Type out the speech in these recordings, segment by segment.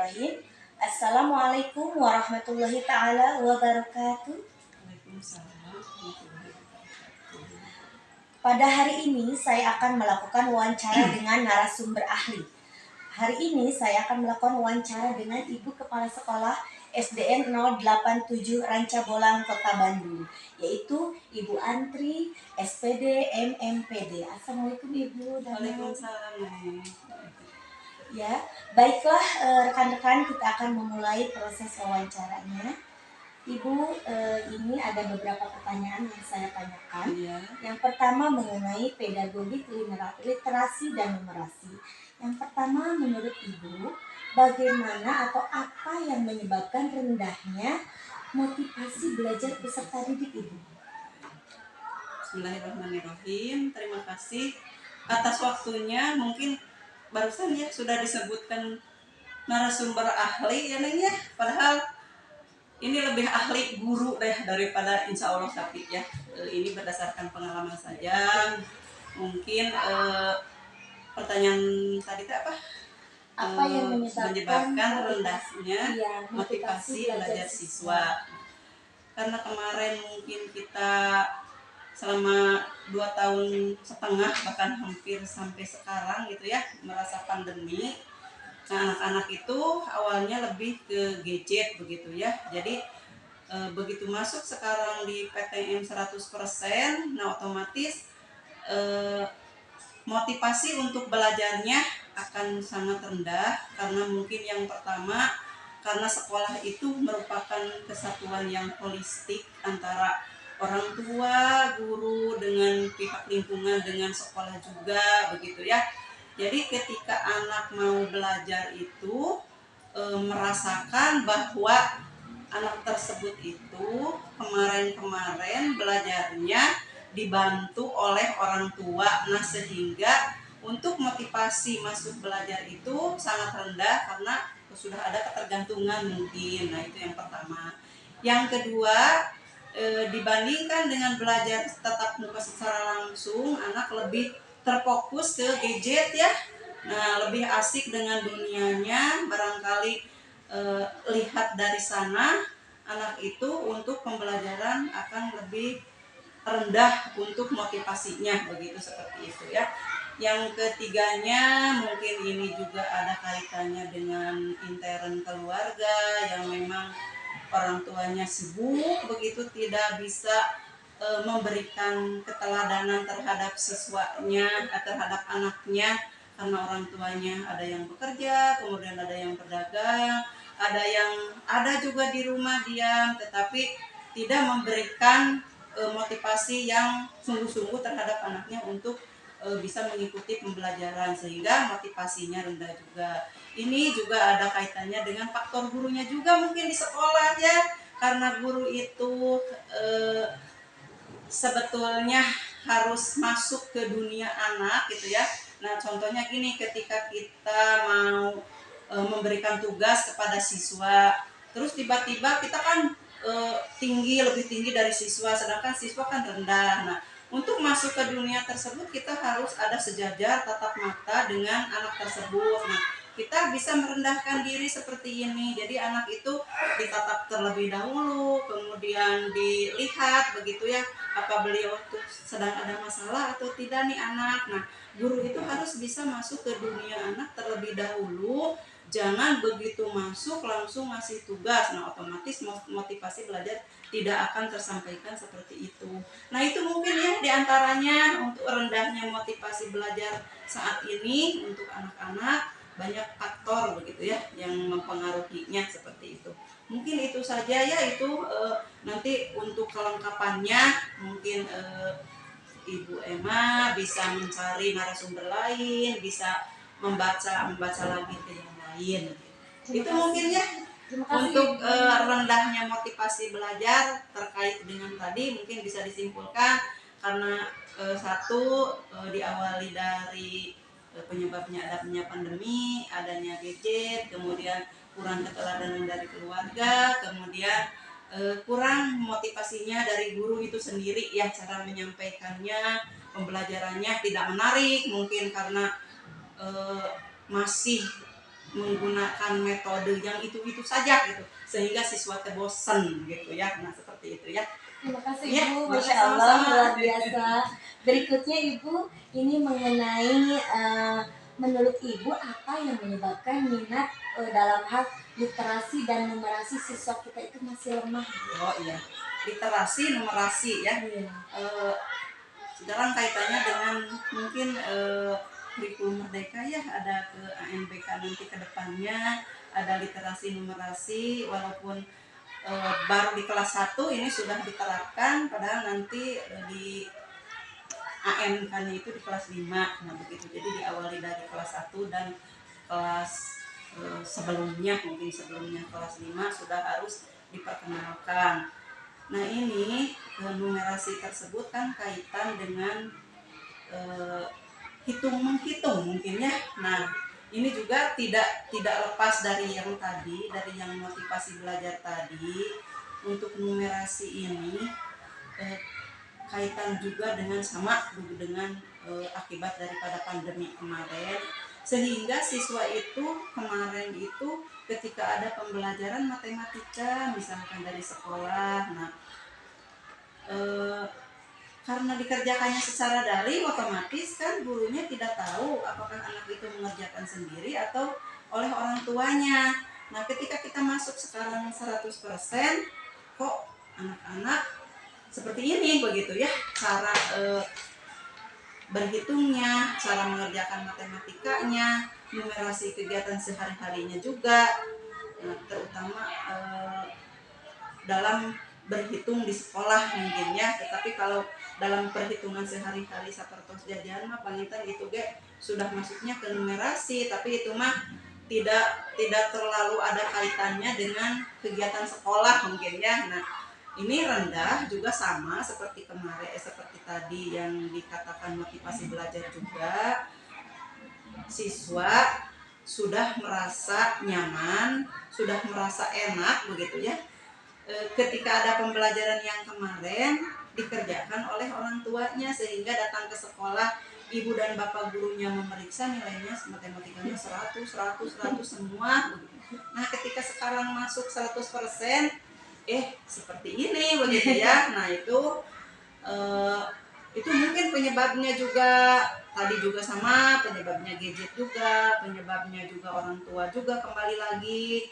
Bismillahirrahmanirrahim. Assalamualaikum warahmatullahi ta'ala wabarakatuh. Pada hari ini saya akan melakukan wawancara dengan narasumber ahli. Hari ini saya akan melakukan wawancara dengan Ibu Kepala Sekolah SDN 087 Ranca Bolang, Kota Bandung, yaitu Ibu Antri, SPD, MMPD. Assalamualaikum Ibu. Waalaikumsalam. Ya, baiklah rekan-rekan, kita akan memulai proses wawancaranya. Ibu, ini ada beberapa pertanyaan yang saya tanyakan. Iya. Yang pertama mengenai pedagogi literasi dan numerasi. Yang pertama, menurut Ibu, bagaimana atau apa yang menyebabkan rendahnya motivasi belajar peserta didik Ibu? Bismillahirrahmanirrahim. Terima kasih atas waktunya. Mungkin barusan ya sudah disebutkan narasumber ahli ya Neng ya. Padahal ini lebih ahli guru deh daripada insya Allah tapi ya. Ini berdasarkan pengalaman saja. Mungkin pertanyaan tadi itu apa? Apa yang menyebabkan rendahnya motivasi belajar siswa? Karena kemarin mungkin kita selama 2,5 tahun bahkan hampir sampai sekarang gitu ya merasa pandemi. Nah, anak-anak itu awalnya lebih ke gadget begitu ya. Jadi begitu masuk sekarang di PTM 100%, nah otomatis motivasi untuk belajarnya akan sangat rendah karena mungkin yang pertama karena sekolah itu merupakan kesatuan yang holistik antara orang tua, guru dengan pihak lingkungan dengan sekolah juga begitu ya. Jadi ketika anak mau belajar itu merasakan bahwa anak tersebut itu kemarin belajarnya dibantu oleh orang tua. Nah, sehingga untuk motivasi masuk belajar itu sangat rendah karena sudah ada ketergantungan mungkin. Nah, itu yang pertama. Yang kedua, dibandingkan dengan belajar tatap muka secara langsung, anak lebih terfokus ke gadget ya. Nah, lebih asik dengan dunianya, barangkali lihat dari sana, anak itu untuk pembelajaran akan lebih rendah untuk motivasinya begitu seperti itu ya. Yang ketiganya mungkin ini juga ada kaitannya dengan intern keluarga yang memang orang tuanya sibuk begitu tidak bisa memberikan keteladanan terhadap siswanya, terhadap anaknya karena orang tuanya ada yang bekerja, kemudian ada yang berdagang, ada juga di rumah diam tetapi tidak memberikan motivasi yang sungguh-sungguh terhadap anaknya untuk bisa mengikuti pembelajaran sehingga motivasinya rendah juga. Ini juga ada kaitannya dengan faktor gurunya juga mungkin di sekolah ya, karena guru itu sebetulnya harus masuk ke dunia anak gitu ya. Nah, contohnya gini, ketika kita mau memberikan tugas kepada siswa, terus tiba-tiba kita kan lebih tinggi dari siswa, sedangkan siswa kan rendah. Nah, untuk masuk ke dunia tersebut kita harus ada sejajar tatap mata dengan anak tersebut. Nah, kita bisa merendahkan diri seperti ini. Jadi anak itu ditatap terlebih dahulu, kemudian dilihat begitu ya, apa beliau tuh sedang ada masalah atau tidak nih anak. Nah, guru itu harus bisa masuk ke dunia anak terlebih dahulu. Jangan begitu masuk langsung ngasih tugas. Nah, otomatis motivasi belajar tidak akan tersampaikan seperti itu. Nah, itu mungkin ya diantaranya untuk rendahnya motivasi belajar saat ini untuk anak-anak. Banyak faktor begitu ya yang mempengaruhinya seperti itu. Mungkin itu saja ya, itu nanti untuk kelengkapannya mungkin Ibu Emma bisa mencari narasumber lain, bisa membaca lagi ke yang lain. Itu mungkin ya untuk rendahnya motivasi belajar terkait dengan tadi mungkin bisa disimpulkan karena satu diawali dari penyebabnya adanya pandemi, adanya gadget, kemudian kurang keteladanan dari keluarga, kemudian kurang motivasinya dari guru itu sendiri ya, cara menyampaikannya, pembelajarannya tidak menarik mungkin karena masih menggunakan metode yang itu saja gitu, sehingga siswa bosan gitu ya. Nah seperti itu ya. Terima kasih Ya, Ibu, boleh, Masya Allah, sama-sama. luar biasa. Berikutnya Ibu, ini mengenai menurut Ibu apa yang menyebabkan minat dalam hal literasi dan numerasi siswa kita itu masih lemah? Oh iya, literasi numerasi ya. Iya. Sekarang kaitannya dengan mungkin kurikulum merdeka ya, ada ke ANBK nanti ke depannya ada literasi numerasi, walaupun baru di kelas 1 ini sudah diterapkan, padahal nanti di AN-nya itu di kelas 5. Nah begitu, jadi diawali dari kelas 1 dan kelas sebelumnya, mungkin sebelumnya kelas 5 sudah harus diperkenalkan. Nah ini numerasi tersebut kan kaitan dengan hitung menghitung mungkin ya. Nah ini juga tidak lepas dari yang tadi, dari yang motivasi belajar tadi. Untuk numerasi ini kaitan juga dengan akibat daripada pandemi kemarin, sehingga siswa itu kemarin itu ketika ada pembelajaran matematika misalkan dari sekolah, nah karena dikerjakannya secara daring, otomatis kan gurunya tidak tahu apakah anak itu mengerjakan sendiri atau oleh orang tuanya. Nah ketika kita masuk sekarang 100%, kok anak-anak seperti ini begitu ya, cara berhitungnya, cara mengerjakan matematikanya, numerasi kegiatan sehari-harinya juga, terutama dalam berhitung di sekolah mungkin ya. Tetapi kalau dalam perhitungan sehari-hari sapertos jajan mah pangitan itu sudah masuknya ke numerasi, tapi itu mah tidak terlalu ada kaitannya dengan kegiatan sekolah mungkin ya. Nah ini rendah juga sama seperti kemarin, seperti tadi yang dikatakan motivasi belajar juga. Siswa sudah merasa nyaman, sudah merasa enak begitu ya. Ketika ada pembelajaran yang kemarin dikerjakan oleh orang tuanya, sehingga datang ke sekolah ibu dan bapak gurunya memeriksa nilainya matematikanya 100 semua. Nah ketika sekarang masuk 100%, seperti ini begitu ya. Nah itu mungkin penyebabnya juga tadi juga sama, penyebabnya gadget juga, penyebabnya juga orang tua juga kembali lagi,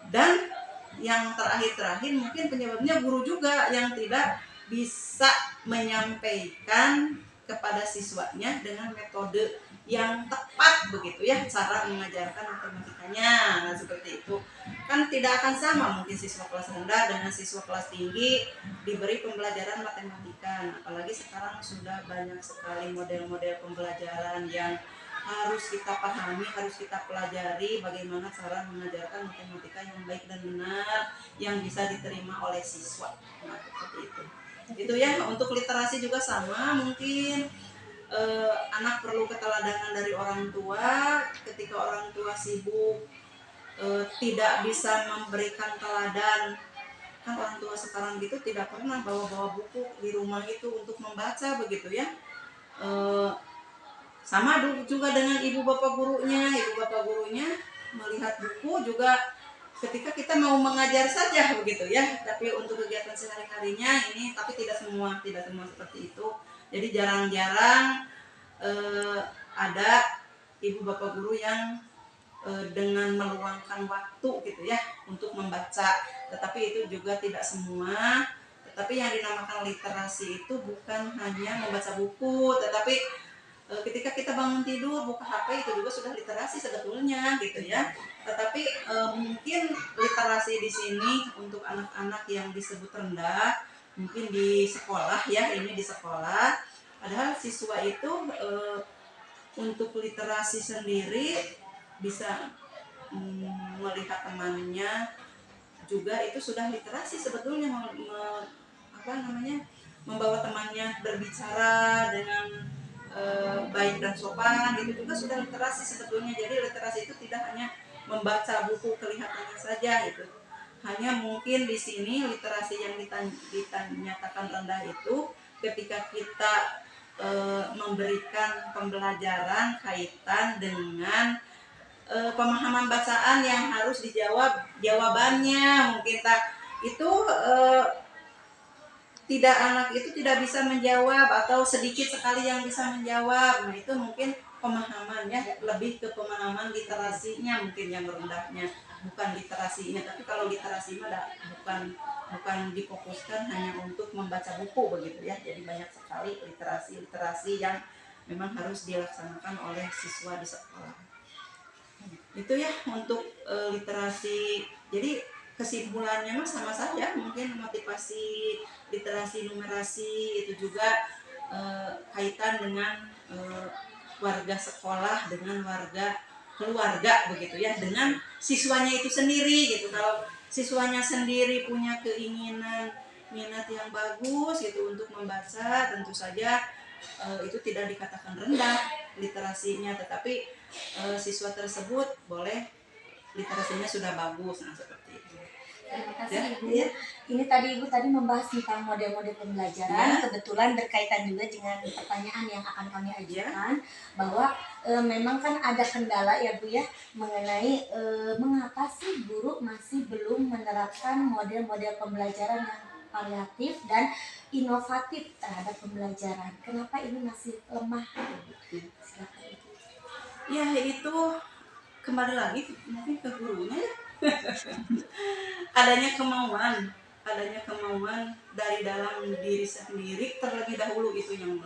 dan yang terakhir mungkin penyebabnya guru juga yang tidak bisa menyampaikan kepada siswanya dengan metode yang tepat begitu ya, cara mengajarkan matematikanya. Nah seperti itu kan tidak akan sama mungkin siswa kelas rendah dengan siswa kelas tinggi diberi pembelajaran matematika. Nah, apalagi sekarang sudah banyak sekali model-model pembelajaran yang harus kita pahami, harus kita pelajari bagaimana cara mengajarkan matematika yang baik dan benar, yang bisa diterima oleh siswa. Nah, seperti itu. Itu ya, untuk literasi juga sama, mungkin anak perlu keteladanan dari orang tua. Ketika orang tua sibuk, tidak bisa memberikan teladan, kan orang tua sekarang gitu tidak pernah bawa-bawa buku di rumah itu untuk membaca begitu ya. Sama juga dengan ibu bapak gurunya melihat buku juga ketika kita mau mengajar saja begitu ya, tapi untuk kegiatan sehari-harinya ini, tapi tidak semua seperti itu. Jadi jarang-jarang ada ibu bapak guru yang dengan meluangkan waktu gitu ya untuk membaca, tetapi itu juga tidak semua. Tetapi yang dinamakan literasi itu bukan hanya membaca buku, tetapi ketika kita bangun tidur buka HP itu juga sudah literasi sebetulnya gitu ya. Tetapi mungkin literasi di sini untuk anak-anak yang disebut rendah, mungkin di sekolah ya, ini di sekolah. Padahal siswa itu untuk literasi sendiri bisa melihat temannya juga itu sudah literasi sebetulnya, membawa temannya berbicara dengan baik dan sopan, itu juga sudah literasi sebetulnya. Jadi literasi itu tidak hanya membaca buku kelihatannya saja itu. Hanya mungkin di sini literasi yang dinyatakan rendah itu ketika kita memberikan pembelajaran kaitan dengan pemahaman bacaan yang harus dijawab jawabannya mungkin tak itu tidak anak itu tidak bisa menjawab atau sedikit sekali yang bisa menjawab. Nah itu mungkin pemahamannya lebih ke pemahaman literasinya mungkin yang rendahnya, bukan literasinya. Tapi kalau literasi mah bukan difokuskan hanya untuk membaca buku begitu ya. Jadi banyak sekali literasi yang memang harus dilaksanakan oleh siswa di sekolah. Itu ya untuk literasi. Jadi kesimpulannya mah sama saja, mungkin motivasi literasi numerasi itu juga kaitan dengan warga sekolah dengan warga keluarga begitu ya, dengan siswanya itu sendiri gitu. Kalau siswanya sendiri punya keinginan minat yang bagus gitu untuk membaca, tentu saja itu tidak dikatakan rendah literasinya, tetapi siswa tersebut boleh literasinya sudah bagus. Nah seperti itu. Terima kasih Ya, Ibu. ya. Ini tadi Ibu membahas tentang model-model pembelajaran. Kebetulan berkaitan juga dengan pertanyaan yang akan kami ajukan, bahwa memang kan ada kendala ya Bu ya, mengenai mengapa sih guru masih belum menerapkan model-model pembelajaran yang variatif dan inovatif terhadap pembelajaran. Kenapa ini masih lemah? Silakan Ibu. Ya itu kembali lagi mungkin ke gurunya ya. adanya kemauan dari dalam diri sendiri terlebih dahulu, itu yang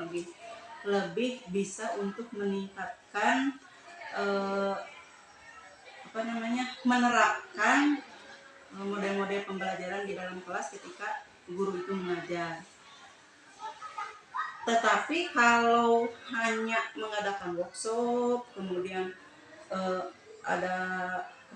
lebih bisa untuk meningkatkan menerapkan model-model pembelajaran di dalam kelas ketika guru itu mengajar. Tetapi kalau hanya mengadakan workshop, kemudian ada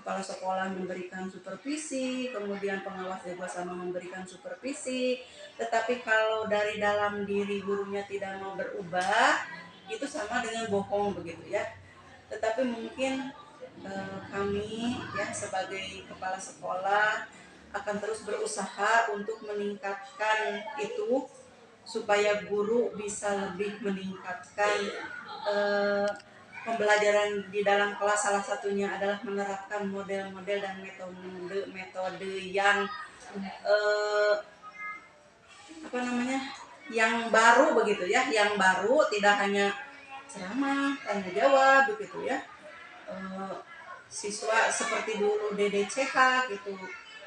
kepala sekolah memberikan supervisi, kemudian pengawas juga sama memberikan supervisi, tetapi kalau dari dalam diri gurunya tidak mau berubah, itu sama dengan bohong begitu ya. Tetapi mungkin kami ya sebagai kepala sekolah akan terus berusaha untuk meningkatkan itu supaya guru bisa lebih meningkatkan pembelajaran di dalam kelas. Salah satunya adalah menerapkan model-model dan metode yang yang baru begitu ya, yang baru, tidak hanya ceramah tanya jawab begitu ya. Siswa seperti dulu DDCH gitu,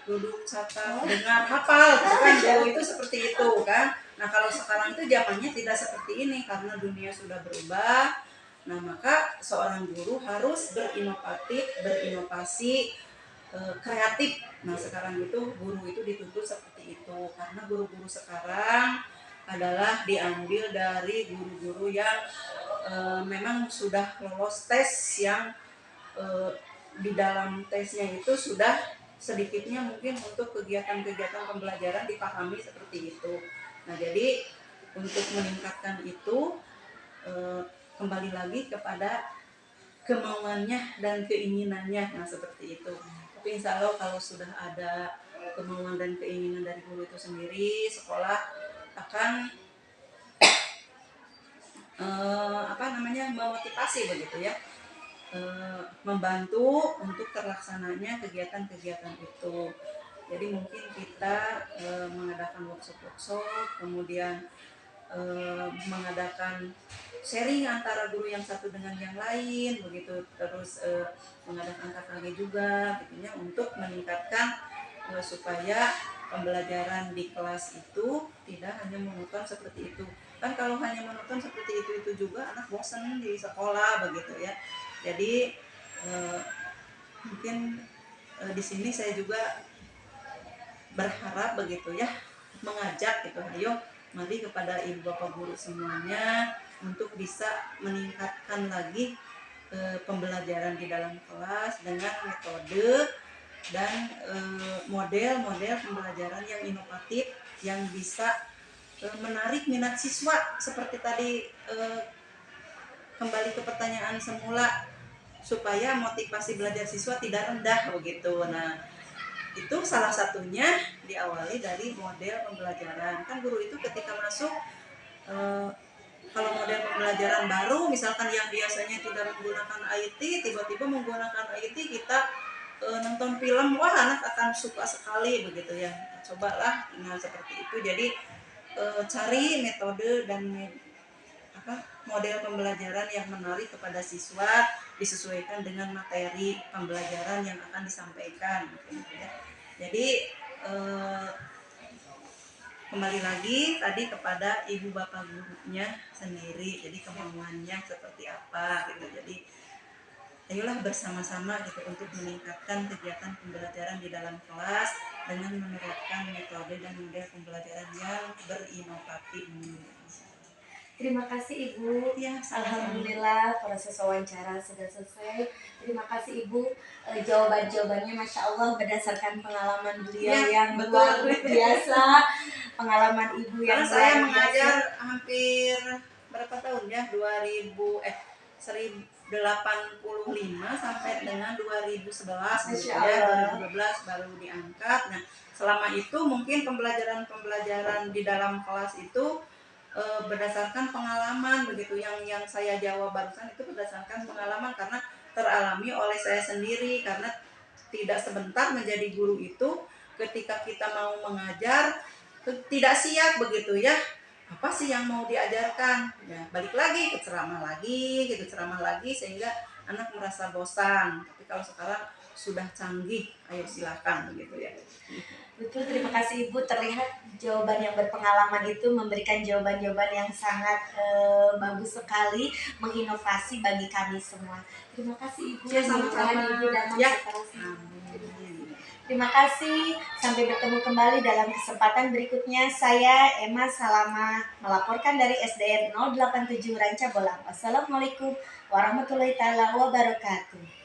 duduk catat dengar hafal gitu kan, dulu itu seperti itu kan. Nah kalau sekarang itu zamannya tidak seperti ini karena dunia sudah berubah. Nah maka seorang guru harus berinovasi, kreatif. Nah sekarang itu guru itu dituntut seperti itu, karena guru-guru sekarang adalah diambil dari guru-guru yang memang sudah lolos tes, yang di dalam tesnya itu sudah sedikitnya mungkin untuk kegiatan-kegiatan pembelajaran dipahami seperti itu. Nah jadi untuk meningkatkan itu kembali lagi kepada kemauannya dan keinginannya. Nah seperti itu. Tapi insya Allah kalau sudah ada kemauan dan keinginan dari guru itu sendiri, sekolah akan memotivasi begitu ya, membantu untuk terlaksananya kegiatan-kegiatan itu. Jadi mungkin kita mengadakan workshop, kemudian mengadakan sharing antara guru yang satu dengan yang lain begitu, terus mengadakan KKG juga gitu ya, untuk meningkatkan supaya pembelajaran di kelas itu tidak hanya monoton seperti itu. Kan kalau hanya monoton seperti itu juga anak bosan di sekolah begitu ya. Jadi mungkin di sini saya juga berharap begitu ya, mengajak gitu, ayo mari kepada ibu bapak guru semuanya untuk bisa meningkatkan lagi pembelajaran di dalam kelas dengan metode dan model-model pembelajaran yang inovatif yang bisa menarik minat siswa. Seperti tadi kembali ke pertanyaan semula, supaya motivasi belajar siswa tidak rendah begitu. Nah itu salah satunya diawali dari model pembelajaran. Kan guru itu ketika masuk kalau model pembelajaran baru misalkan yang biasanya tidak menggunakan IT tiba-tiba menggunakan IT kita nonton film, wah anak akan suka sekali begitu ya. Cobalah nah seperti itu. Jadi cari metode dan model pembelajaran yang menarik kepada siswa disesuaikan dengan materi pembelajaran yang akan disampaikan gitu ya. Jadi kembali lagi tadi kepada ibu bapak gurunya sendiri, jadi kemauannya seperti apa gitu. Jadi ayolah bersama-sama gitu untuk meningkatkan kegiatan pembelajaran di dalam kelas dengan menerapkan metode dan model pembelajaran yang berinovatif. Terima kasih Ibu. Ya, sama-sama. Alhamdulillah proses wawancara sudah selesai. Terima kasih Ibu. Jawaban-jawabannya Masya Allah berdasarkan pengalaman beliau Ya, yang betul. luar biasa. Pengalaman Ibu yang Karena saya luar mengajar biasa. hampir berapa tahun ya? 1085 sampai dengan 2011 gitu Masya ya. Allah. 2012 baru diangkat. Nah, selama itu mungkin pembelajaran-pembelajaran di dalam kelas itu berdasarkan pengalaman begitu, yang saya jawab barusan itu berdasarkan pengalaman karena teralami oleh saya sendiri. Karena tidak sebentar menjadi guru itu ketika kita mau mengajar tidak siap begitu ya, apa sih yang mau diajarkan ya, balik lagi ke ceramah lagi sehingga anak merasa bosan. Tapi kalau sekarang sudah canggih, ayo silakan begitu ya. Betul, terima kasih Ibu. Terlihat jawaban yang berpengalaman itu memberikan jawaban-jawaban yang sangat bagus sekali, menginovasi bagi kami semua. Terima kasih Ibu. Ya, sama-sama. Mudah-mudahan Ibu dalam Ya. seterusnya. Amin. Terima kasih. Sampai bertemu kembali dalam kesempatan berikutnya. Saya Emma Salama melaporkan dari SDN 087 Ranca Bolang. Wassalamualaikum warahmatullahi wabarakatuh.